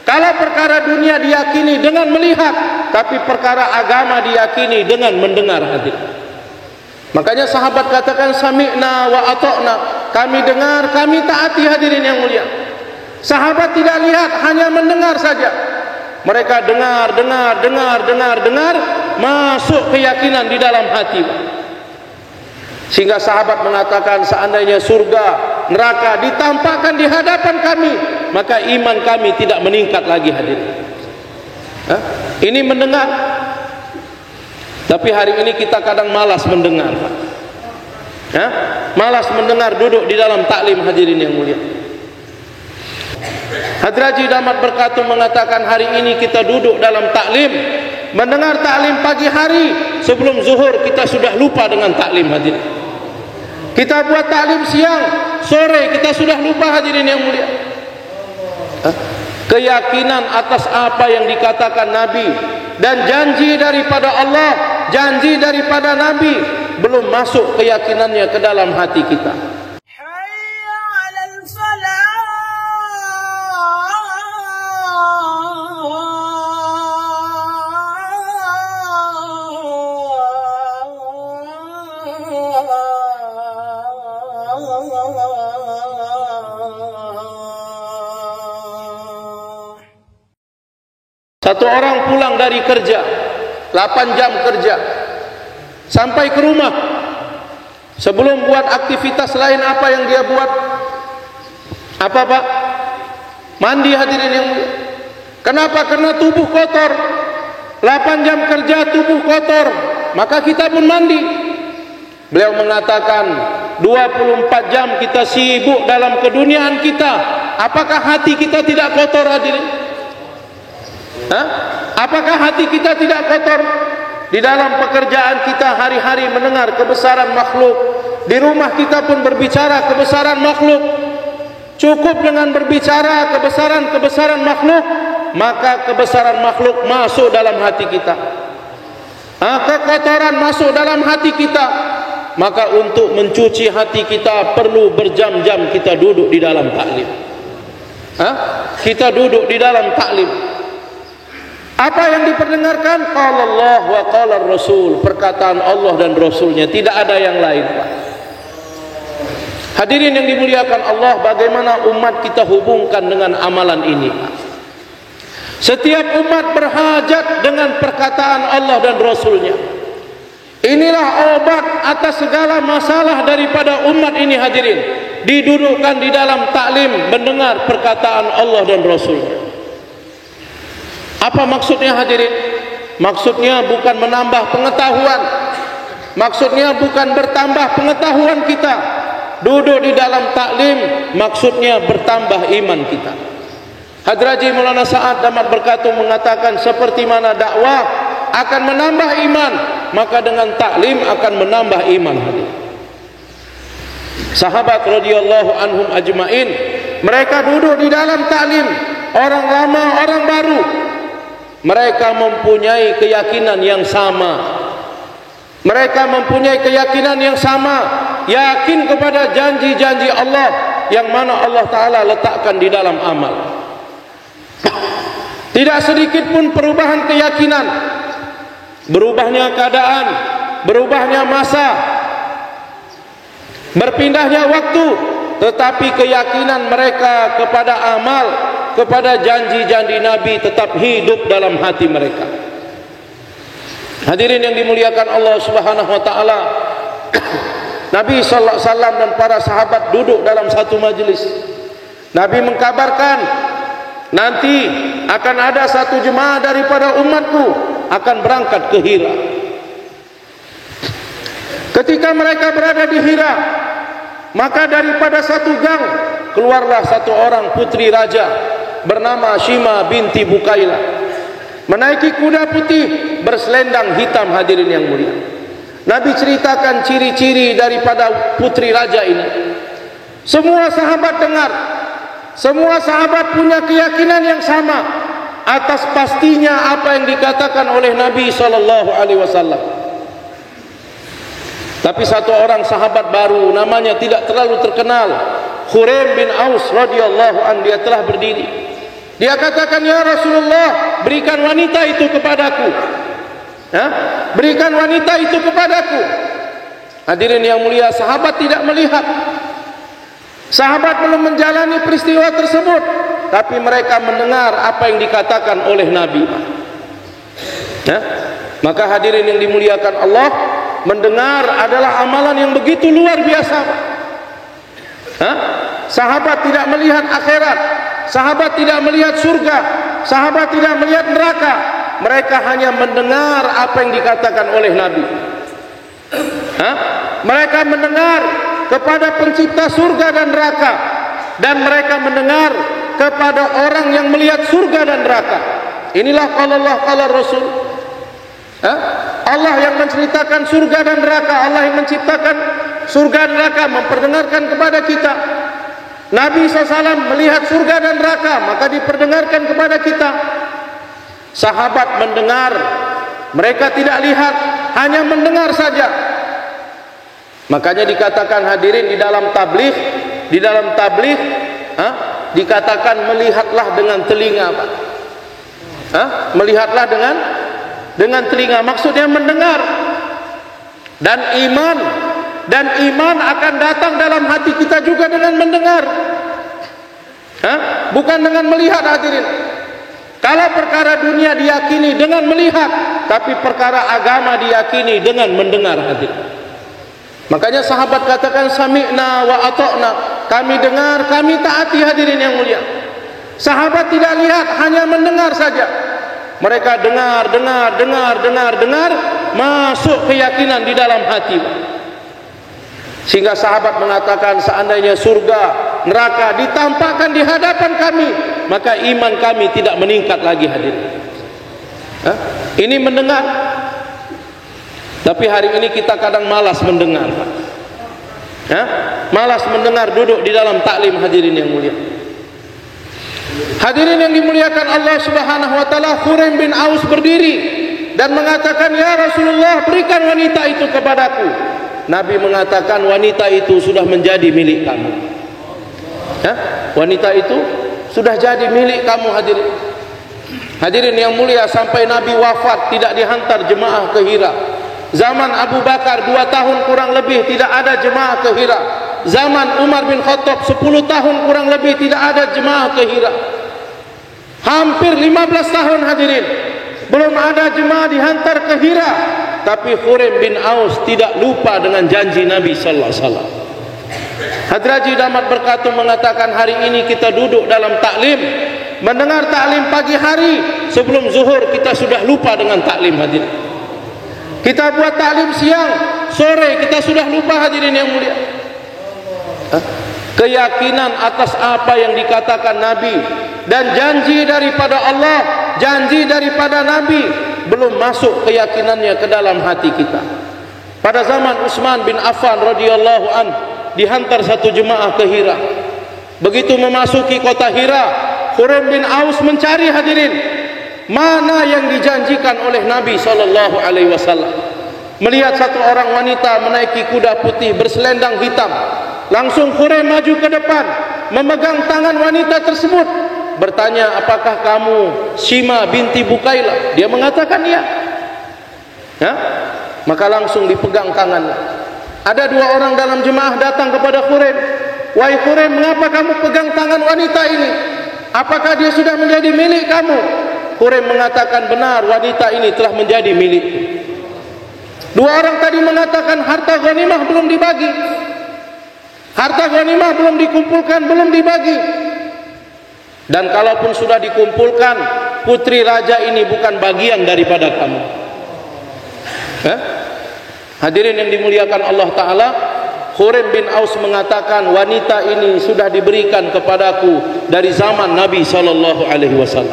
Kalau perkara dunia diyakini dengan melihat, tapi perkara agama diyakini dengan mendengar hadirin. Makanya sahabat katakan sami'na wa ata'na, kami dengar, kami taati hadirin yang mulia. Sahabat tidak lihat, hanya mendengar saja. Mereka dengar, masuk keyakinan di dalam hati. Sehingga sahabat mengatakan seandainya surga, neraka ditampakkan di hadapan kami, maka iman kami tidak meningkat lagi hadirin. Ini mendengar. Tapi hari ini kita kadang malas mendengar. Malas mendengar, duduk di dalam taklim hadirin yang mulia. Hadraji Damat Berkatum mengatakan hari ini kita duduk dalam taklim, mendengar taklim pagi hari, sebelum zuhur kita sudah lupa dengan taklim hadirin. Kita buat taklim siang, sore kita sudah lupa hadirin yang mulia. Keyakinan atas apa yang dikatakan Nabi dan janji daripada Allah, janji daripada Nabi, belum masuk keyakinannya ke dalam hati kita. Satu orang pulang dari kerja, 8 jam kerja, sampai ke rumah, sebelum buat aktivitas lain apa yang dia buat? Apa Pak? Mandi hadirin yang mulia. Kenapa? Karena tubuh kotor. 8 jam kerja tubuh kotor, maka kita pun mandi. Beliau mengatakan 24 jam kita sibuk dalam keduniaan kita, apakah hati kita tidak kotor hadirin? Apakah hati kita tidak kotor? Di dalam pekerjaan kita hari-hari mendengar kebesaran makhluk, di rumah kita pun berbicara kebesaran makhluk. Cukup dengan berbicara kebesaran makhluk, maka kebesaran makhluk masuk dalam hati kita. Kekotoran masuk dalam hati kita, maka untuk mencuci hati kita perlu berjam-jam kita duduk di dalam taklim. Kita duduk di dalam taklim. Apa yang diperdengarkan? Qala Allah wa qala Rasul, perkataan Allah dan Rasulnya, tidak ada yang lain Pak. Hadirin yang dimuliakan Allah, bagaimana umat kita hubungkan dengan amalan ini Pak? Setiap umat berhajat dengan perkataan Allah dan Rasulnya. Inilah obat atas segala masalah daripada umat ini hadirin, didudukkan di dalam taklim mendengar perkataan Allah dan Rasulnya. Apa maksudnya hadirin? Maksudnya bukan menambah pengetahuan, maksudnya bukan bertambah pengetahuan kita. Duduk di dalam taklim maksudnya bertambah iman kita. Hadraji Maulana Sa'ad Damat Berkatum mengatakan seperti mana dakwah akan menambah iman, maka dengan taklim akan menambah iman hadirin. Sahabat radhiyallahu anhum ajmain, mereka duduk di dalam taklim, orang lama, orang baru, mereka mempunyai keyakinan yang sama. Mereka mempunyai keyakinan yang sama, yakin kepada janji-janji Allah yang mana Allah Ta'ala letakkan di dalam amal. Tidak sedikit pun perubahan keyakinan, berubahnya keadaan, berubahnya masa, berpindahnya waktu, tetapi keyakinan mereka kepada amal, kepada janji-janji Nabi tetap hidup dalam hati mereka. Hadirin yang dimuliakan Allah Subhanahu wa taala, Nabi sallallahu alaihi wasallam dan para sahabat duduk dalam satu majelis. Nabi mengkabarkan nanti akan ada satu jemaah daripada umatku akan berangkat ke Hira. Ketika mereka berada di Hira, maka daripada satu gang keluarlah satu orang putri raja bernama Shima binti Bukaila, menaiki kuda putih berselendang hitam hadirin yang mulia. Nabi ceritakan ciri-ciri daripada putri raja ini. Semua sahabat dengar, semua sahabat punya keyakinan yang sama atas pastinya apa yang dikatakan oleh Nabi SAW. Tapi satu orang sahabat baru, namanya tidak terlalu terkenal, Khuraim bin Aus radhiyallahu anhu, dia telah berdiri. Dia katakan, ya Rasulullah, berikan wanita itu kepadaku. Berikan wanita itu kepadaku. Hadirin yang mulia, sahabat tidak melihat. Sahabat belum menjalani peristiwa tersebut, tapi mereka mendengar apa yang dikatakan oleh Nabi. Maka hadirin yang dimuliakan Allah, mendengar adalah amalan yang begitu luar biasa. Sahabat tidak melihat akhirat, sahabat tidak melihat surga, sahabat tidak melihat neraka. Mereka hanya mendengar apa yang dikatakan oleh Nabi. Mereka mendengar kepada pencipta surga dan neraka, dan mereka mendengar kepada orang yang melihat surga dan neraka. Inilah qala Allah qala Rasul. Allah yang menceritakan surga dan neraka, Allah yang menciptakan surga dan neraka, memperdengarkan kepada kita. Nabi SAW melihat surga dan neraka, maka diperdengarkan kepada kita. Sahabat mendengar, mereka tidak lihat, hanya mendengar saja. Makanya dikatakan hadirin di dalam tabligh, dikatakan melihatlah dengan telinga, Pak. Melihatlah dengan telinga, maksudnya mendengar. Dan iman akan datang dalam hati kita juga dengan mendengar. Bukan dengan melihat, hadirin. Kalau perkara dunia diyakini dengan melihat, tapi perkara agama diyakini dengan mendengar, hadirin. Makanya sahabat katakan sami'na wa ata'na, kami dengar, kami taati, hadirin yang mulia. Sahabat tidak lihat, hanya mendengar saja. Mereka dengar, masuk keyakinan di dalam hati. Sehingga sahabat mengatakan, seandainya surga, neraka ditampakkan di hadapan kami, maka iman kami tidak meningkat lagi, hadirin. Ini mendengar. Tapi hari ini kita kadang malas mendengar, malas mendengar, duduk di dalam taklim, hadirin yang mulia. Hadirin yang dimuliakan Allah Subhanahu wa taala, Khuraim bin Aus berdiri dan mengatakan, ya Rasulullah, berikan wanita itu kepadaku. Nabi mengatakan, wanita itu sudah menjadi milik kamu. Wanita itu sudah jadi milik kamu, hadirin. Hadirin yang mulia, sampai Nabi wafat tidak dihantar jemaah ke Hira. Zaman Abu Bakar 2 tahun kurang lebih tidak ada jemaah ke Hira. Zaman Umar bin Khattab 10 tahun kurang lebih tidak ada jemaah ke Hira. Hampir 15 tahun, hadirin, belum ada jemaah dihantar ke Hira. Tapi Khuraim bin Aus tidak lupa dengan janji Nabi sallallahu alaihi wasallam. Hadraji Damat Berkatu mengatakan, hari ini kita duduk dalam taklim, mendengar taklim pagi hari, sebelum zuhur kita sudah lupa dengan taklim, hadirin. Kita buat taklim siang, sore kita sudah lupa, hadirin yang mulia. Keyakinan atas apa yang dikatakan Nabi dan janji daripada Allah, janji daripada Nabi, belum masuk keyakinannya ke dalam hati kita. Pada zaman Utsman bin Affan radhiyallahu an, dihantar satu jemaah ke Hira. Begitu memasuki kota Hira, Khuraim bin Aus mencari, hadirin, mana yang dijanjikan oleh Nabi sallallahu alaihi wasallam. Melihat satu orang wanita menaiki kuda putih berselendang hitam, langsung Khuraim maju ke depan, memegang tangan wanita tersebut, bertanya, apakah kamu Shima binti Bukailah? Dia mengatakan ya. Maka langsung dipegang tangannya. Ada 2 orang dalam jemaah datang kepada Khuraim. Wahai Khuraim, mengapa kamu pegang tangan wanita ini? Apakah dia sudah menjadi milik kamu? Khuraim mengatakan, benar, wanita ini telah menjadi milikku. 2 orang tadi mengatakan, harta ghanimah belum dibagi, harta ghanimah belum dikumpulkan, belum dibagi. Dan kalaupun sudah dikumpulkan, putri raja ini bukan bagian daripada kamu. Hadirin yang dimuliakan Allah Ta'ala, Khuraim bin Aus mengatakan, wanita ini sudah diberikan kepadaku dari zaman Nabi SAW.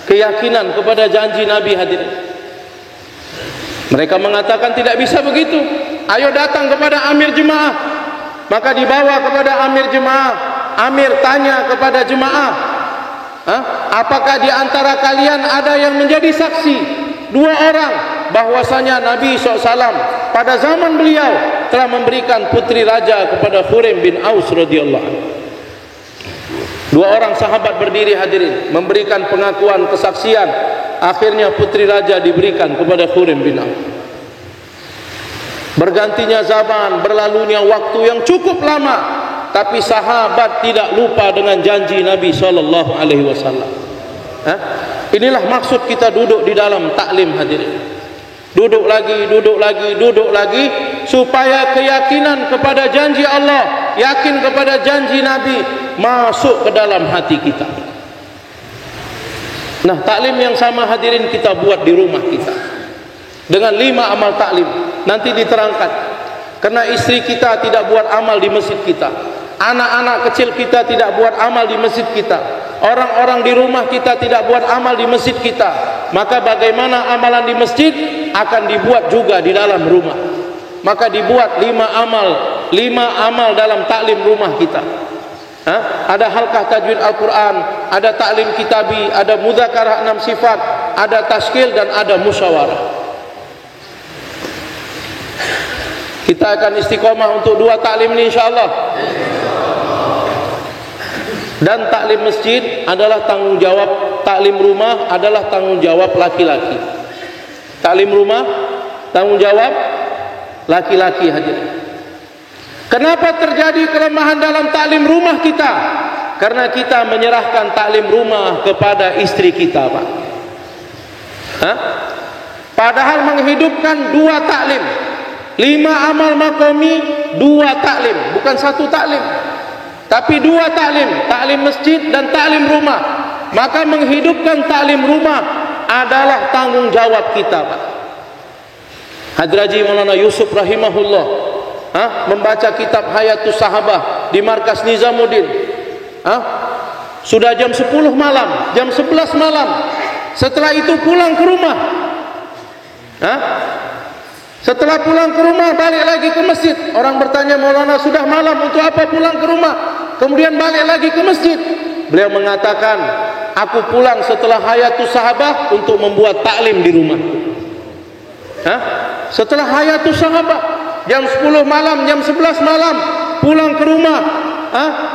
Keyakinan kepada janji Nabi, hadirin. Mereka mengatakan, tidak bisa begitu, ayo datang kepada amir jemaah. Maka dibawa kepada amir jemaah. Amir tanya kepada jemaah, apakah di antara kalian ada yang menjadi saksi, 2 orang, bahwasanya Nabi SAW pada zaman beliau telah memberikan putri raja kepada Khuraim bin Aus radhiyallahu anhu. Dua orang sahabat berdiri hadirin, memberikan pengakuan kesaksian. Akhirnya putri raja diberikan kepada Khurim bin Auf. Bergantinya zaman, berlalunya waktu yang cukup lama, tapi sahabat tidak lupa dengan janji Nabi SAW. Inilah maksud kita duduk di dalam taklim hadirin. Duduk lagi, supaya keyakinan kepada janji Allah, yakin kepada janji Nabi masuk ke dalam hati kita. Nah, taklim yang sama hadirin kita buat di rumah kita dengan 5 amal taklim. Nanti diterangkan. Karena istri kita tidak buat amal di masjid kita, anak-anak kecil kita tidak buat amal di masjid kita, orang-orang di rumah kita tidak buat amal di masjid kita, maka bagaimana amalan di masjid akan dibuat juga di dalam rumah. Maka dibuat 5 amal dalam taklim rumah kita. Ada halqah tajwid Al-Quran, ada taklim kitabi, ada mudzakarah 6 sifat, ada taskil dan ada musyawarah. Kita akan istiqomah untuk 2 taklim ini insyaAllah. Dan taklim masjid adalah tanggung jawab, taklim rumah adalah tanggung jawab laki-laki. Taklim rumah tanggung jawab laki-laki hadirin. Kenapa terjadi kelemahan dalam taklim rumah kita? Karena kita menyerahkan taklim rumah kepada istri kita, Pak. Padahal menghidupkan 2 taklim, 5 amal makomi, 2 taklim, bukan 1 taklim, tapi 2 taklim, taklim masjid dan taklim rumah. Maka menghidupkan taklim rumah adalah tanggung jawab kita, Pak. Hadraji Maulana Yusuf rahimahullah membaca kitab Hayatus Sahabah di markas Nizamuddin. Sudah jam 10 malam, jam 11 malam. Setelah itu pulang ke rumah. Setelah pulang ke rumah balik lagi ke masjid. Orang bertanya, Maulana sudah malam, untuk apa pulang ke rumah? Kemudian balik lagi ke masjid. Beliau mengatakan, aku pulang setelah Hayatus Sahabah untuk membuat taklim di rumah. Setelah Hayatus Sahabah, jam 10 malam, jam 11 malam, pulang ke rumah,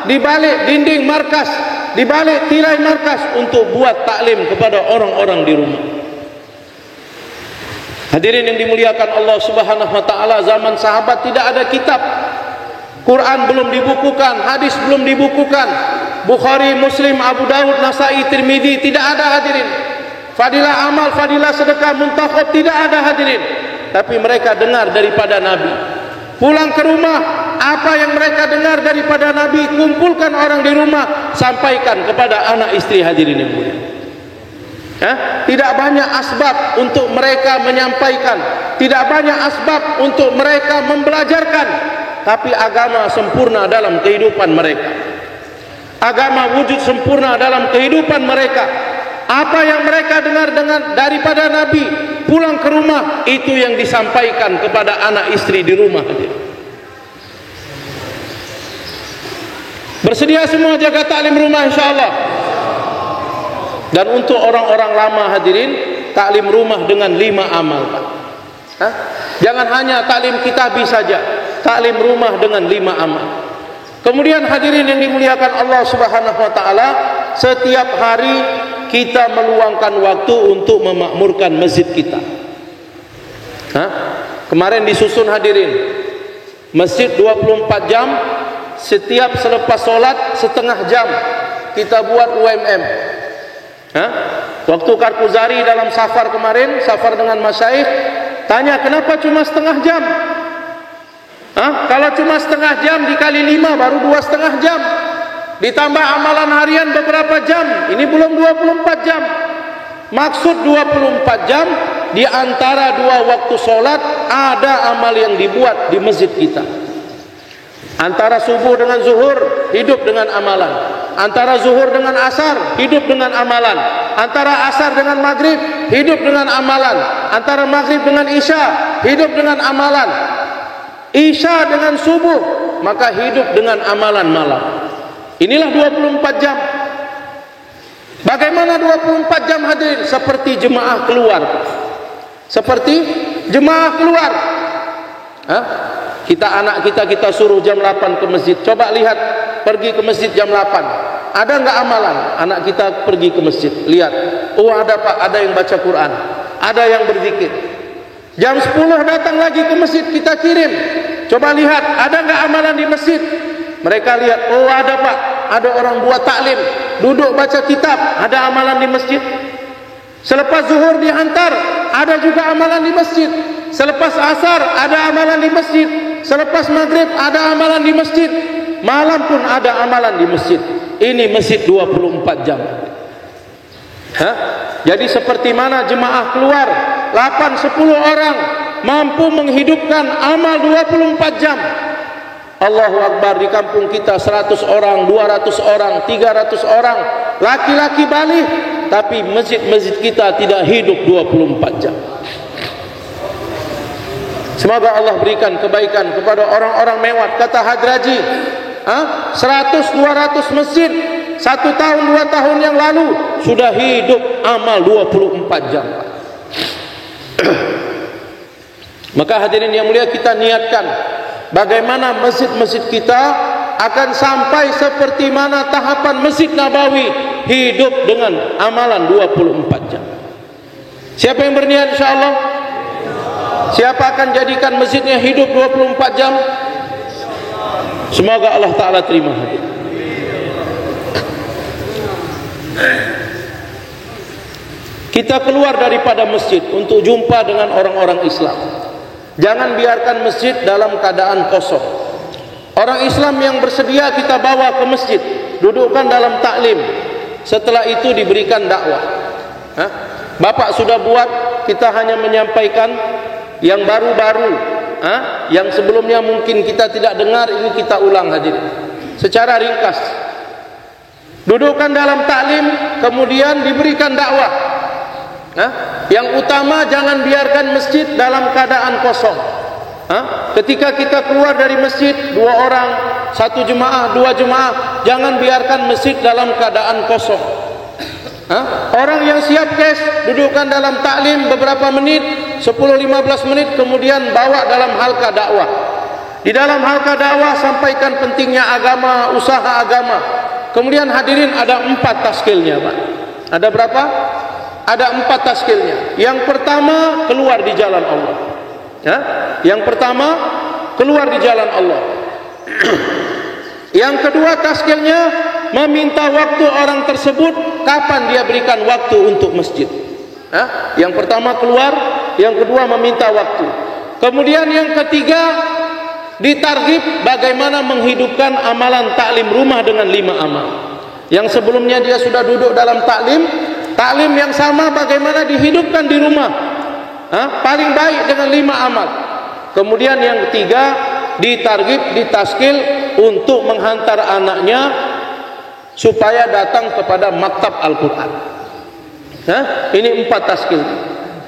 di balik dinding markas, di balik tirai markas untuk buat taklim kepada orang-orang di rumah. Hadirin yang dimuliakan Allah Subhanahu wa taala, zaman sahabat tidak ada kitab. Quran belum dibukukan, hadis belum dibukukan. Bukhari, Muslim, Abu Daud, Nasai, Tirmidzi tidak ada hadirin. Fadilah amal, fadilah sedekah, muntakhab tidak ada hadirin. Tapi mereka dengar daripada Nabi. Pulang ke rumah, apa yang mereka dengar daripada Nabi, kumpulkan orang di rumah, sampaikan kepada anak istri hadirin yang mulia. Tidak banyak asbab untuk mereka menyampaikan, tidak banyak asbab untuk mereka membelajarkan, tapi agama sempurna dalam kehidupan mereka. Agama wujud sempurna dalam kehidupan mereka. Apa yang mereka dengar daripada Nabi, pulang ke rumah, itu yang disampaikan kepada anak istri di rumah. Bersedia semua jaga taklim rumah insyaAllah. Dan untuk orang-orang lama hadirin, taklim rumah dengan 5 amal, Pak. Jangan hanya taklim kitabi saja, taklim rumah dengan 5 amal. Kemudian hadirin yang dimuliakan Allah Subhanahu wa taala, setiap hari kita meluangkan waktu untuk memakmurkan masjid kita. Kemarin disusun hadirin, masjid 24 jam, setiap selepas solat setengah jam kita buat UMM. Waktu Karkuzari dalam safar kemarin, safar dengan masyaikh, tanya kenapa cuma setengah jam? Kalau cuma setengah jam dikali 5 baru 2,5 jam, ditambah amalan harian beberapa jam, ini belum 24 jam. Maksud 24 jam, di antara 2 waktu solat ada amal yang dibuat di masjid kita. Antara subuh dengan zuhur, hidup dengan amalan. Antara zuhur dengan asar, hidup dengan amalan. Antara asar dengan maghrib, hidup dengan amalan. Antara maghrib dengan isya, hidup dengan amalan. Isya dengan subuh, maka hidup dengan amalan malam. Inilah 24 jam. Bagaimana 24 jam hadirin? Seperti jemaah keluar. Seperti jemaah keluar. Kita anak kita suruh jam 8 ke masjid. Coba lihat, pergi ke masjid jam 8. Ada enggak amalan? Anak kita pergi ke masjid, lihat, oh ada Pak, ada yang baca Quran, ada yang berzikir. Jam 10 datang lagi ke masjid, kita kirim, coba lihat, ada enggak amalan di masjid? Mereka lihat, oh ada Pak, ada orang buat taklim, duduk baca kitab, ada amalan di masjid. Selepas zuhur dihantar, ada juga amalan di masjid. Selepas asar, ada amalan di masjid. Selepas maghrib, ada amalan di masjid. Malam pun ada amalan di masjid. Ini masjid 24 jam. Jadi seperti mana jemaah keluar 8-10 orang mampu menghidupkan amal 24 jam. Allahu Akbar, di kampung kita 100 orang, 200 orang, 300 orang laki-laki balik, tapi masjid-masjid kita tidak hidup 24 jam. Semoga Allah berikan kebaikan kepada orang-orang mewat. Kata Hadraji, 100-200 masjid 1 tahun 2 tahun yang lalu sudah hidup amal 24 jam. Maka hadirin yang mulia, kita niatkan bagaimana masjid-masjid kita akan sampai seperti mana tahapan Masjid Nabawi, hidup dengan amalan 24 jam. Siapa yang berniat insyaallah? Siapa akan jadikan masjidnya hidup 24 jam? Semoga Allah Ta'ala terima hadir. Kita keluar daripada masjid untuk jumpa dengan orang-orang Islam. Jangan biarkan masjid dalam keadaan kosong. Orang Islam yang bersedia kita bawa ke masjid, dudukkan dalam taklim. Setelah itu diberikan dakwah. Bapak sudah buat, kita hanya menyampaikan yang baru-baru, yang sebelumnya mungkin kita tidak dengar, ini kita ulang hadirin secara ringkas. Dudukkan dalam taklim, kemudian diberikan dakwah. Yang utama, jangan biarkan masjid dalam keadaan kosong. Ketika kita keluar dari masjid, 2 orang, 1 jemaah, 2 jemaah, jangan biarkan masjid dalam keadaan kosong. Orang yang siap cash, dudukkan dalam taklim beberapa menit, 10-15 menit, kemudian bawa dalam halqa dakwah. Di dalam halqa dakwah sampaikan pentingnya agama, usaha agama. Kemudian hadirin ada 4 taskilnya Pak. Ada berapa? Ada 4 taskilnya. Yang pertama, keluar di jalan Allah. Yang pertama, keluar di jalan Allah. Yang kedua taskilnya, meminta waktu orang tersebut, kapan dia berikan waktu untuk masjid. Yang pertama keluar, yang kedua meminta waktu. Kemudian yang ketiga, ditarghib bagaimana menghidupkan amalan taklim rumah dengan 5 amal. Yang sebelumnya dia sudah duduk dalam taklim, taklim yang sama bagaimana dihidupkan di rumah, paling baik dengan 5 amal. Kemudian yang ketiga, ditarghib, ditaskil untuk menghantar anaknya supaya datang kepada maktab Al-Quran. Ini 4 taskil.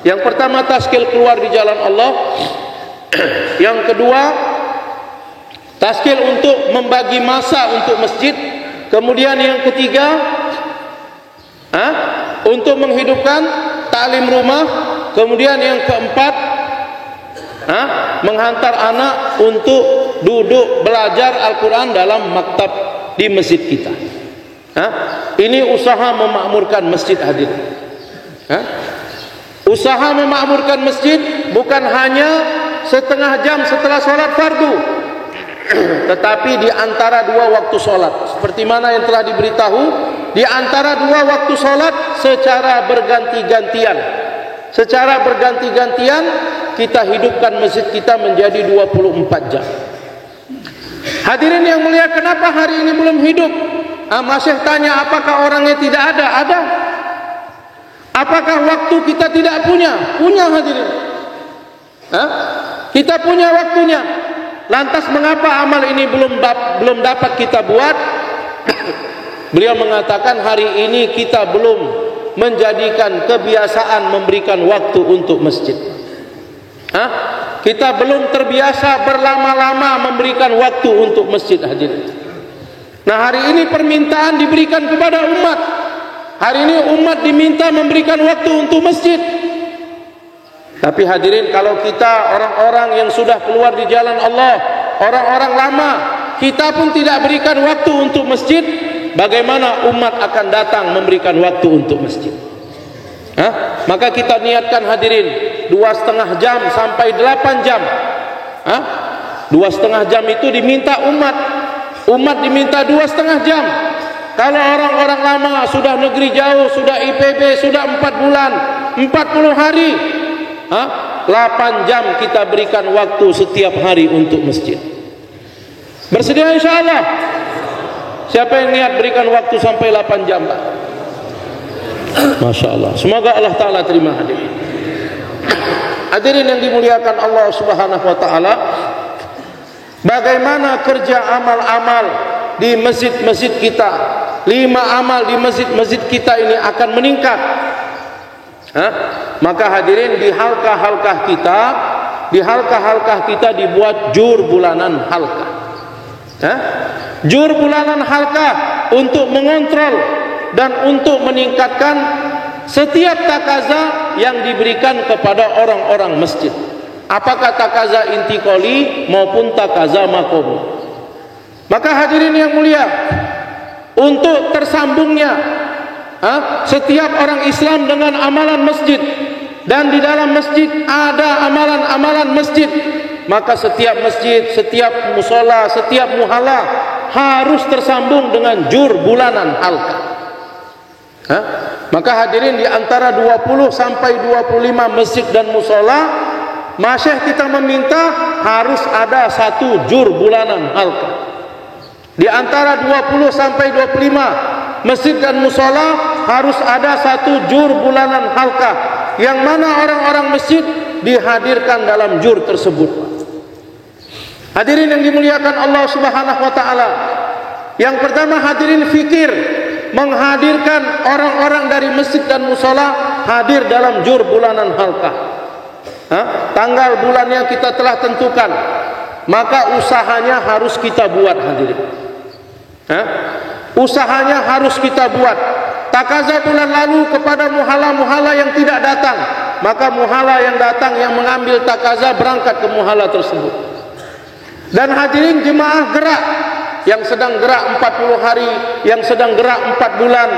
Yang pertama taskil keluar di jalan Allah. Yang kedua taskil untuk membagi masa untuk masjid. Kemudian yang ketiga untuk menghidupkan taklim rumah. Kemudian yang keempat menghantar anak untuk duduk belajar Al-Quran dalam maktab di masjid kita. Ini usaha memakmurkan masjid hadir. Usaha memakmurkan masjid bukan hanya setengah jam setelah sholat fardu, tetapi di antara 2 waktu sholat, seperti mana yang telah diberitahu, di antara 2 waktu sholat secara berganti-gantian. Secara berganti-gantian kita hidupkan masjid kita menjadi 24 jam. Hadirin yang mulia, kenapa hari ini belum hidup? Masih tanya apakah orangnya tidak ada? Ada. Apakah waktu kita tidak punya? Punya hadirin. Kita punya waktunya. Lantas mengapa amal ini belum dapat kita buat? Beliau mengatakan hari ini kita belum menjadikan kebiasaan memberikan waktu untuk masjid. Kita belum terbiasa berlama-lama memberikan waktu untuk masjid hadirin. Nah hari ini permintaan diberikan kepada umat. Hari ini umat diminta memberikan waktu untuk masjid. Tapi hadirin, kalau kita orang-orang yang sudah keluar di jalan Allah, orang-orang lama, kita pun tidak berikan waktu untuk masjid, bagaimana umat akan datang memberikan waktu untuk masjid. Maka kita niatkan hadirin 2,5 jam sampai 8 jam. 2,5 jam itu diminta umat diminta 2,5 jam. Kalau orang-orang lama sudah negeri jauh, sudah IPB, sudah 4 bulan, 40 hari, 8 jam kita berikan waktu setiap hari untuk masjid. Bersedia insyaAllah? Siapa yang niat berikan waktu sampai 8 jam, Pak? Masya Allah. Semoga Allah Ta'ala terima hadirin. Hadirin yang dimuliakan Allah Subhanahu Wa Ta'ala, bagaimana kerja amal-amal di masjid-masjid kita, 5 amal di masjid-masjid kita ini akan meningkat. Maka hadirin, di halkah-halkah kita dibuat jur bulanan halkah. Jur bulanan halkah untuk mengontrol dan untuk meningkatkan setiap takaza yang diberikan kepada orang-orang masjid, apakah takaza intikoli maupun takaza makom. Maka hadirin yang mulia, untuk tersambungnya setiap orang Islam dengan amalan masjid, dan di dalam masjid ada amalan-amalan masjid, maka setiap masjid, setiap musola, setiap muhala harus tersambung dengan jur bulanan halkah. Maka hadirin, di antara 20 sampai 25 masjid dan musola, masyayikh kita meminta harus ada 1 jur bulanan halkah. Di antara 20 sampai 25 masjid dan musola harus ada 1 jur bulanan halkah, yang mana orang-orang masjid dihadirkan dalam jur tersebut. Hadirin yang dimuliakan Allah Subhanahu Wa Ta'ala, yang pertama hadirin fikir menghadirkan orang-orang dari masjid dan musola hadir dalam jur bulanan halkah. Tanggal bulannya kita telah tentukan, maka usahanya harus kita buat hadirin. Usahanya harus kita buat. Takaza bulan lalu kepada muhala-muhala yang tidak datang, maka muhala yang datang yang mengambil takaza berangkat ke muhala tersebut. Dan hadirin jemaah gerak, yang sedang gerak 40 hari, yang sedang gerak 4 bulan,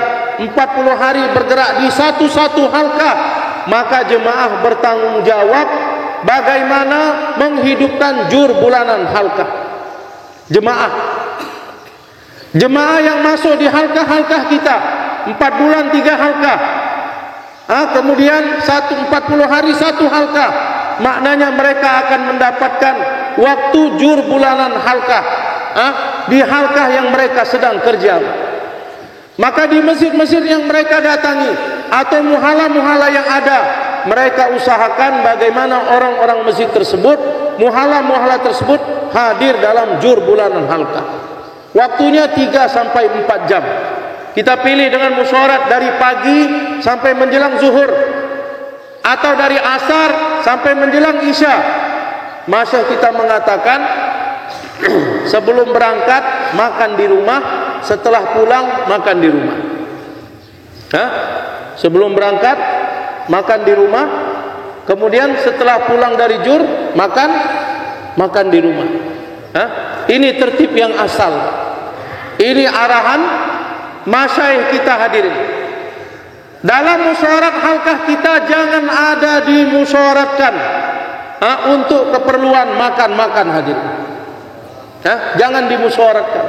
40 hari bergerak di satu-satu halkah, maka jemaah bertanggung jawab bagaimana menghidupkan jur bulanan halkah. Jemaah yang masuk di halkah-halkah kita 4 bulan 3 halkah, kemudian 40 hari 1 halkah, maknanya mereka akan mendapatkan waktu jur bulanan halkah di halkah yang mereka sedang kerja. Maka di masjid-masjid yang mereka datangi atau muhala-muhala yang ada, mereka usahakan bagaimana orang-orang masjid tersebut, muhala-muhala tersebut hadir dalam jur bulanan halkah. Waktunya 3 sampai 4 jam. Kita pilih dengan musyawarah dari pagi sampai menjelang zuhur, atau dari asar sampai menjelang isya. Masyayikh kita mengatakan sebelum berangkat makan di rumah, setelah pulang makan di rumah. Sebelum berangkat makan di rumah, kemudian setelah pulang dari jur makan di rumah. Ini tertib yang asal. Ini arahan masyayikh kita hadirin. Dalam musyawarah halkah kita jangan ada dimusyawarahkan untuk keperluan makan-makan hadirin. Jangan dimusyawarahkan.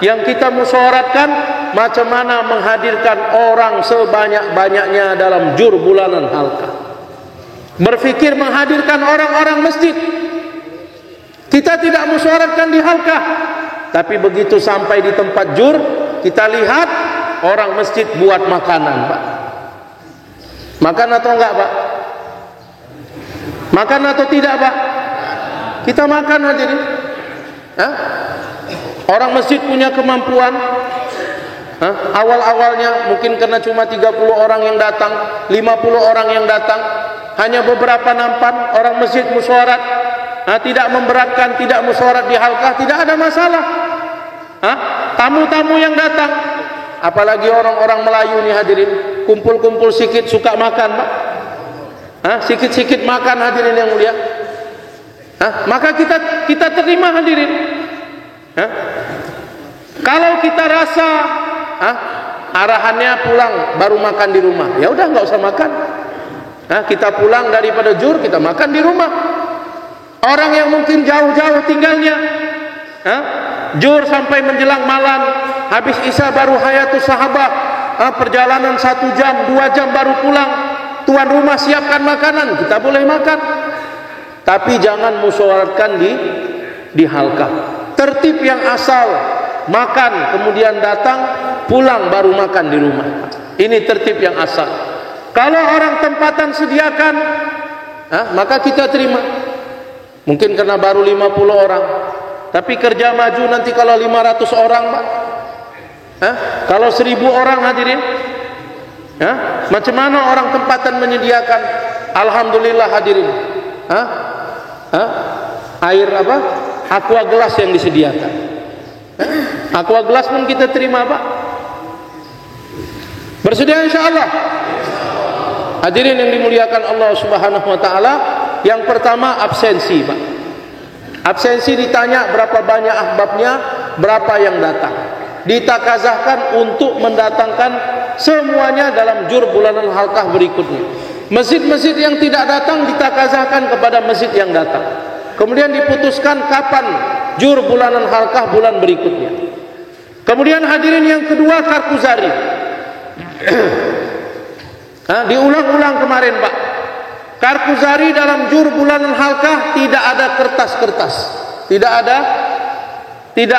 Yang kita musyawarahkan macam mana menghadirkan orang sebanyak-banyaknya dalam jur bulanan halkah. Berfikir menghadirkan orang-orang masjid. Kita tidak musyawarahkan di halkah, tapi begitu sampai di tempat jur, kita lihat orang masjid buat makanan, Pak. Makan atau enggak, Pak? Makan atau tidak, Pak? Kita makan hadirin. Orang masjid punya kemampuan. Awal-awalnya mungkin karena cuma 30 orang yang datang, 50 orang yang datang, hanya beberapa nampan, orang masjid musyawarah, tidak memberatkan, tidak musyawarah di halkah, tidak ada masalah. Tamu-tamu yang datang, apalagi orang-orang Melayu nih hadirin, kumpul-kumpul sikit suka makan, Pak. Sikit-sikit makan hadirin yang mulia. Maka kita terima hadirin. Kalau kita rasa arahannya pulang baru makan di rumah, ya udah nggak usah makan. Kita pulang daripada jur, kita makan di rumah. Orang yang mungkin jauh-jauh tinggalnya, jur sampai menjelang malam, habis isya baru hayatus sahabah, perjalanan 1 jam, 2 jam baru pulang. Tuan rumah siapkan makanan, kita boleh makan. Tapi jangan musyawaratkan di halqah. Tertib yang asal, makan kemudian datang, pulang baru makan di rumah. Ini tertib yang asal. Kalau orang tempatan sediakan, maka kita terima. Mungkin karena baru 50 orang, tapi kerja maju nanti kalau 500 orang, Pak. Kalau 1000 orang hadirin, macam mana orang tempatan menyediakan? Alhamdulillah hadirin, air apa? Aqua gelas yang disediakan. Aqua gelas pun kita terima, Pak. Bersedia insyaallah. Hadirin yang dimuliakan Allah Subhanahu wa taala, yang pertama absensi, Pak. Absensi ditanya berapa banyak ahbabnya, berapa yang datang. Ditakazahkan untuk mendatangkan semuanya dalam jur bulanan halqah berikutnya. Masjid-masjid yang tidak datang ditakazahkan kepada masjid yang datang. Kemudian diputuskan kapan jur bulanan halqah bulan berikutnya. Kemudian hadirin yang kedua, karkuzari. Diulang-ulang kemarin, Pak. Karkuzari dalam jur bulanan halqah tidak ada kertas-kertas. Tidak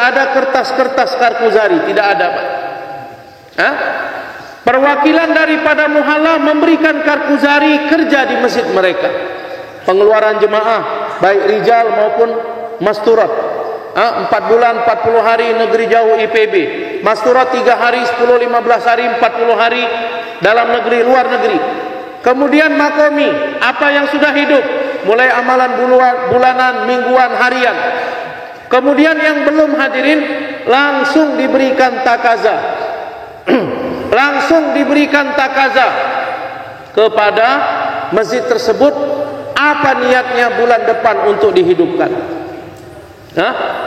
ada kertas-kertas karkuzari, tidak ada, Pak. Perwakilan daripada muhalla memberikan karkuzari kerja di masjid mereka. Pengeluaran jemaah baik rijal maupun masturat. 4 bulan 40 hari negeri jauh IPB. Masturat 3 hari, 10, 15 hari, 40 hari dalam negeri, luar negeri. Kemudian makomi, apa yang sudah hidup, mulai amalan bulanan, mingguan, harian. Kemudian yang belum hadirin langsung diberikan takaza. Langsung diberikan takaza kepada masjid tersebut, apa niatnya bulan depan untuk dihidupkan.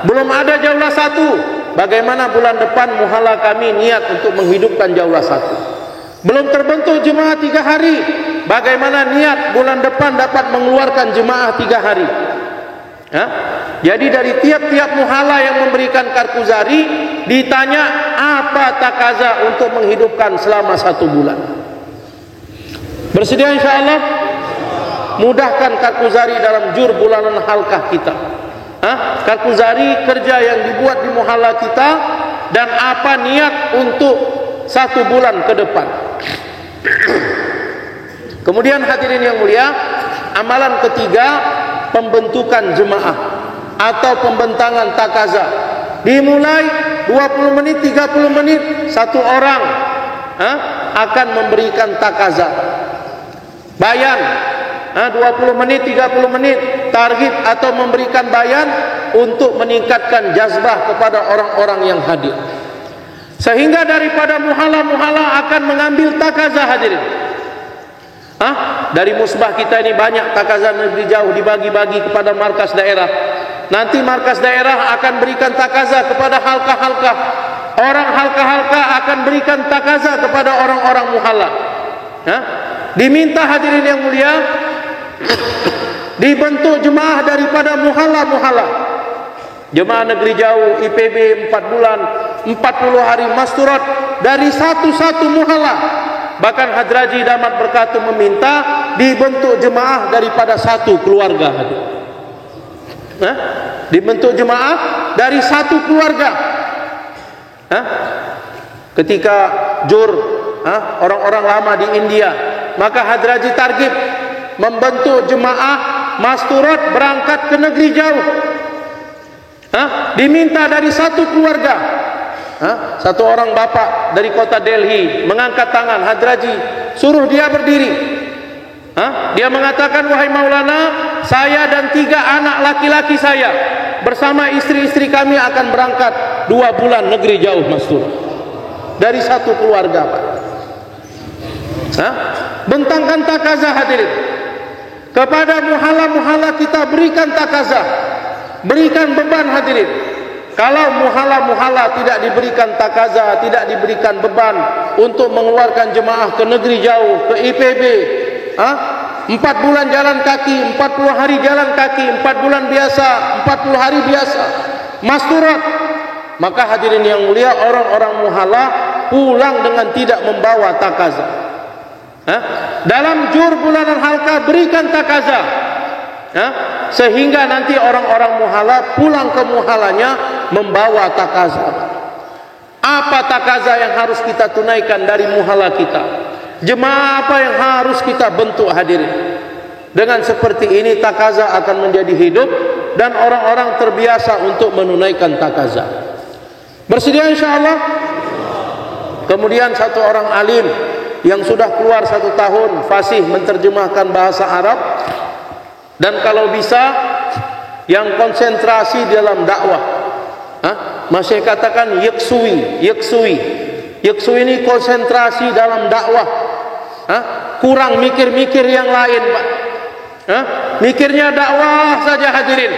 Belum ada jaulah 1, bagaimana bulan depan muhalla kami niat untuk menghidupkan jaulah 1. Belum terbentuk jemaah 3 hari, bagaimana niat bulan depan dapat mengeluarkan jemaah 3 hari. Jadi dari tiap-tiap muhalla yang memberikan karkuzari ditanya apa takaza untuk menghidupkan selama 1 bulan. Bersedia insyaallah? Mudahkan karkuzari dalam jur bulanan halqah kita. Karkuzari kerja yang dibuat di muhalla kita dan apa niat untuk 1 bulan ke depan. Kemudian hadirin yang mulia, amalan ketiga, pembentukan jemaah atau pembentangan takaza. Dimulai 20 menit, 30 menit, 1 orang akan memberikan takaza. Bayan 20 menit, 30 menit target atau memberikan bayan untuk meningkatkan jazbah kepada orang-orang yang hadir. Sehingga daripada muhalla-muhalla akan mengambil takaza hadirin. Dari musbah kita ini banyak takaza negeri jauh dibagi-bagi kepada markas daerah. Nanti markas daerah akan berikan takaza kepada halqah-halqah. Orang halqah-halqah akan berikan takaza kepada orang-orang muhalla. Diminta hadirin yang mulia, dibentuk jemaah daripada muhalla-muhalla. Jemaah negeri jauh IPB 4 bulan 40 hari masturat dari satu-satu muhalla. Bahkan Hadraji Damat Berkatu meminta dibentuk jemaah daripada 1 keluarga. Dibentuk jemaah dari 1 keluarga. Ketika jur orang-orang lama di India, maka Hadraji targib membentuk jemaah masturat berangkat ke negeri jauh. Diminta dari 1 keluarga. 1 orang bapak dari kota Delhi mengangkat tangan, Hadraji suruh dia berdiri. Dia mengatakan, wahai Maulana, saya dan 3 anak laki-laki saya bersama istri-istri kami akan berangkat 2 bulan negeri jauh masturat. Dari 1 keluarga, Pak. Bentangkan takaza hadirin. Kepada muhalla-muhalla kita berikan takaza, berikan beban hadirin. Kalau muhala-muhala tidak diberikan takaza, tidak diberikan beban untuk mengeluarkan jemaah ke negeri jauh, ke IPB, 4 bulan jalan kaki, 40 hari jalan kaki, 4 bulan biasa, 40 hari biasa, masturat, maka hadirin yang mulia, orang-orang muhala pulang dengan tidak membawa takaza. Dalam jur bulanan halqa berikan takaza, sehingga nanti orang-orang muhala pulang ke muhalanya membawa takaza. Apa takaza yang harus kita tunaikan dari muhala kita? Jemaah apa yang harus kita bentuk hadirin? Dengan seperti ini takaza akan menjadi hidup dan orang-orang terbiasa untuk menunaikan takaza. Bersedia insyaAllah? Kemudian satu orang alim yang sudah keluar 1 tahun fasih menterjemahkan bahasa Arab, dan kalau bisa yang konsentrasi dalam dakwah. Masih katakan yaksui ini konsentrasi dalam dakwah. Kurang mikir-mikir yang lain, Pak. Mikirnya dakwah saja hadirin.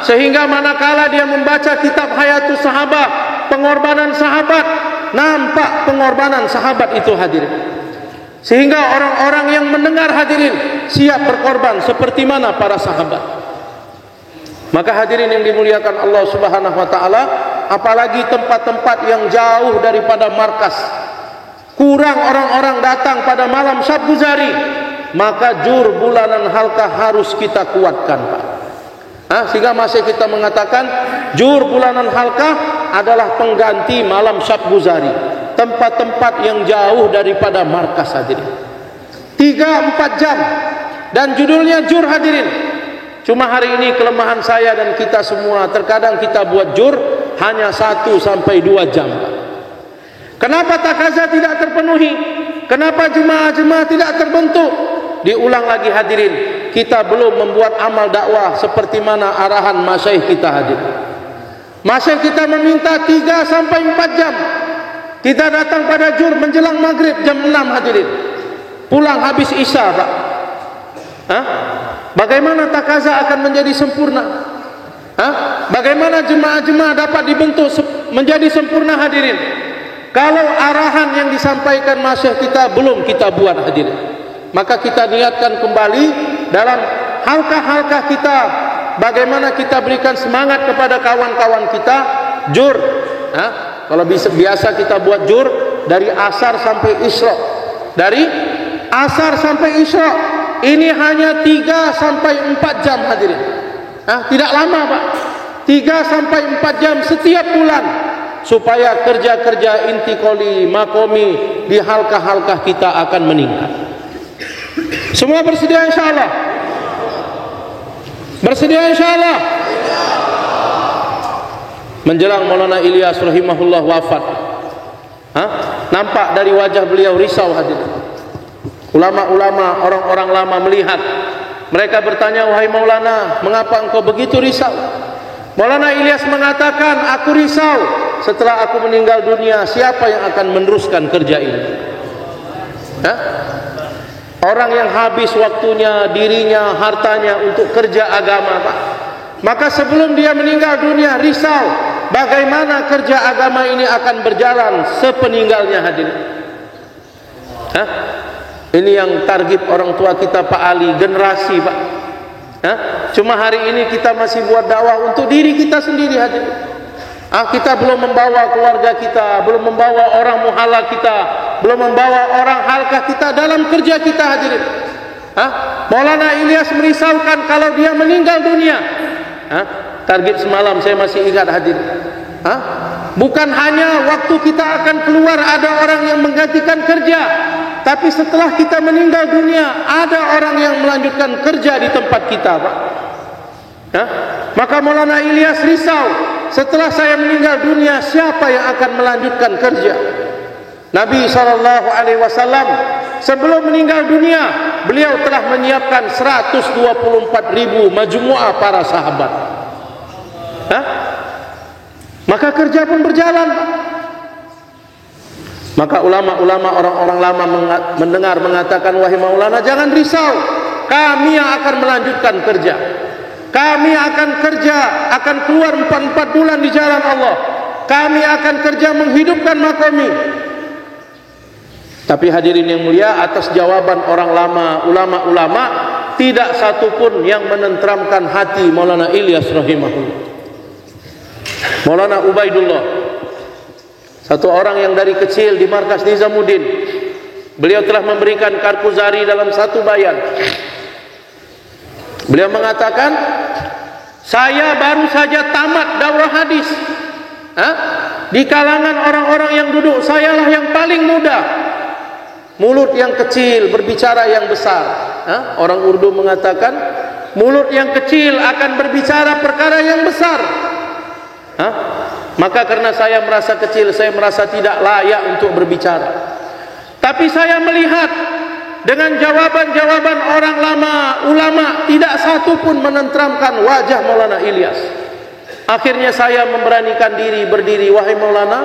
Sehingga manakala dia membaca kitab Hayatus Sahabah, pengorbanan sahabat, nampak pengorbanan sahabat itu hadirin. Sehingga orang-orang yang mendengar hadirin siap berkorban seperti mana para sahabat. Maka hadirin yang dimuliakan Allah Subhanahu wa taala, apalagi tempat-tempat yang jauh daripada markas, kurang orang-orang datang pada malam Syabguzari, maka jur bulanan halqa harus kita kuatkan, Pak. Sehingga masih kita mengatakan jur bulanan halqa adalah pengganti malam Syabguzari, tempat-tempat yang jauh daripada markas hadirin. 3-4 jam dan judulnya jur hadirin. Cuma hari ini kelemahan saya dan kita semua, terkadang kita buat jur hanya 1 sampai 2 jam. Kenapa takaza tidak terpenuhi? Kenapa jemaah-jemaah tidak terbentuk? Diulang lagi hadirin, kita belum membuat amal dakwah seperti mana arahan masyaikh kita hadirin. Masyaikh kita meminta 3 sampai 4 jam. Kita datang pada jur menjelang maghrib jam 6 hadirin, pulang habis isya, Pak. Bagaimana takaza akan menjadi sempurna? Bagaimana jemaah-jemaah dapat dibentuk menjadi sempurna hadirin? Kalau arahan yang disampaikan masyaikh kita belum kita buat hadirin, maka kita niatkan kembali dalam halqa-halqa kita. Bagaimana kita berikan semangat kepada kawan-kawan kita jur. Kalau biasa kita buat jur dari asar sampai isra, dari asar sampai isra. Ini hanya 3 sampai 4 jam hadirin. Tidak lama, Pak. 3 sampai 4 jam setiap bulan, supaya kerja-kerja intikoli makomi di halqa-halqa kita akan meningkat. Semua bersedia insyaAllah? Bersedia insyaAllah? Menjelang Maulana Ilyas rahimahullah wafat, nampak dari wajah beliau risau hadirin. Ulama-ulama, orang-orang lama melihat, mereka bertanya, wahai Maulana, mengapa engkau begitu risau? Maulana Ilyas mengatakan, aku risau setelah aku meninggal dunia, siapa yang akan meneruskan kerja ini? Orang yang habis waktunya, dirinya, hartanya untuk kerja agama, Pak. Maka sebelum dia meninggal dunia, risau bagaimana kerja agama ini akan berjalan sepeninggalnya hadirin. Ini yang target orang tua kita Pak Ali, generasi, Pak. Cuma hari ini kita masih buat dakwah untuk diri kita sendiri hadirin. Kita belum membawa keluarga kita, belum membawa orang muhala kita, belum membawa orang halqa kita dalam kerja kita hadirin. Maulana Ilyas merisaukan kalau dia meninggal dunia. Target semalam saya masih ingat hadirin. Bukan hanya waktu kita akan keluar ada orang yang menggantikan kerja, tapi setelah kita meninggal dunia ada orang yang melanjutkan kerja di tempat kita, Pak. Maka Maulana Ilyas risau, setelah saya meninggal dunia siapa yang akan melanjutkan kerja? Nabi SAW sebelum meninggal dunia beliau telah menyiapkan 124.000 majmu'ah para sahabat. Maka kerja pun berjalan. Maka ulama-ulama, orang-orang lama mendengar mengatakan, wahai Maulana, jangan risau, kami yang akan melanjutkan kerja. Kami akan kerja, akan keluar 4 bulan di jalan Allah. Kami akan kerja menghidupkan Makomi. Tapi hadirin yang mulia, atas jawaban orang lama, ulama-ulama, tidak satupun yang menenteramkan hati Maulana Ilyas rahimahullah. Maulana Ubaidullah, satu orang yang dari kecil di markas Nizamuddin, beliau telah memberikan Karkuzari dalam satu bayan. Beliau mengatakan, saya baru saja tamat daurah hadis. Di kalangan orang-orang yang duduk, sayalah yang paling muda. Mulut yang kecil berbicara yang besar. Orang Urdu mengatakan, mulut yang kecil akan berbicara perkara yang besar. Maka karena saya merasa kecil, saya merasa tidak layak untuk berbicara. Tapi saya melihat dengan jawaban-jawaban orang lama, ulama, tidak satu pun menenteramkan wajah Maulana Ilyas. Akhirnya saya memberanikan diri berdiri, wahai Maulana,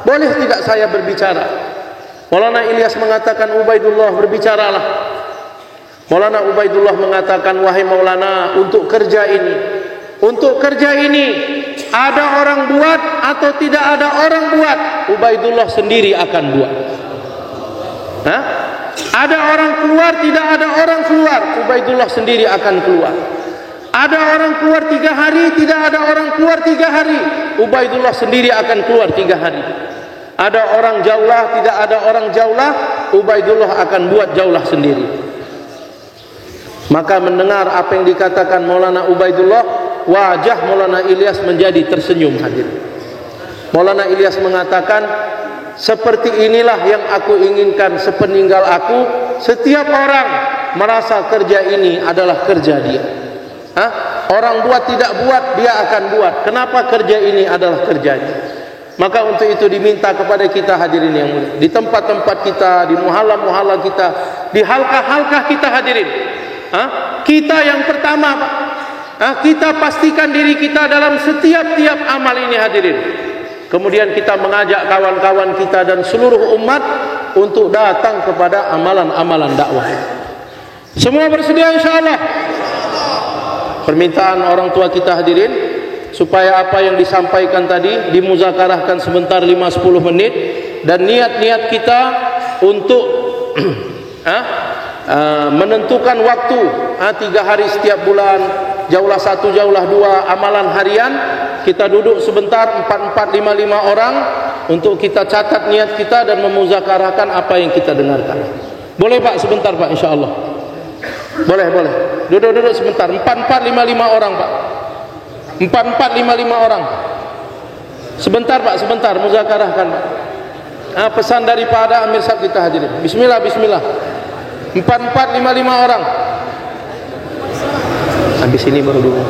boleh tidak saya berbicara? Maulana Ilyas mengatakan, Ubaidullah, berbicaralah. Maulana Ubaidullah mengatakan, wahai Maulana, untuk kerja ini, ada orang buat atau tidak ada orang buat, Ubaidullah sendiri akan buat. Ada orang keluar, tidak ada orang keluar, Ubaidullah sendiri akan keluar. Ada orang keluar 3 hari, tidak ada orang keluar 3 hari, Ubaidullah sendiri akan keluar 3 hari. Ada orang jaulah, tidak ada orang jaulah, Ubaidullah akan buat jaulah sendiri. Maka mendengar apa yang dikatakan Maulana Ubaidullah, wajah Maulana Ilyas menjadi tersenyum hadir. Maulana Ilyas mengatakan, seperti inilah yang aku inginkan sepeninggal aku. Setiap orang merasa kerja ini adalah kerja dia. Orang buat tidak buat, dia akan buat. Kenapa kerja ini adalah kerjanya? Maka untuk itu diminta kepada kita hadirin yang mulia, di tempat-tempat kita, di muhala-muhala kita, di halkah-halkah kita hadirin, kita yang pertama, kita pastikan diri kita dalam setiap-tiap amal ini hadirin. Kemudian kita mengajak kawan-kawan kita dan seluruh umat untuk datang kepada amalan-amalan dakwah. Semua bersedia insyaAllah? Permintaan orang tua kita hadirin, supaya apa yang disampaikan tadi dimuzakarahkan sebentar 5-10 menit, dan niat-niat kita untuk menentukan waktu 3 hari setiap bulan, jaulah 1, jaulah 2, amalan harian. Kita duduk sebentar 4-5 orang untuk kita catat niat kita dan memuzakarahkan apa yang kita dengarkan. Boleh Pak sebentar Pak, insyaAllah? Boleh. Duduk sebentar, 4-5 orang Pak. 4-5 orang. Sebentar Pak, sebentar, muzakarahkan Pak. Pesan daripada Amir Sab kita hadirin. Bismillah. 4-5 orang. Habis ini baru dulu.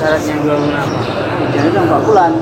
syaratnya yang 26. Jadi 4 bulan.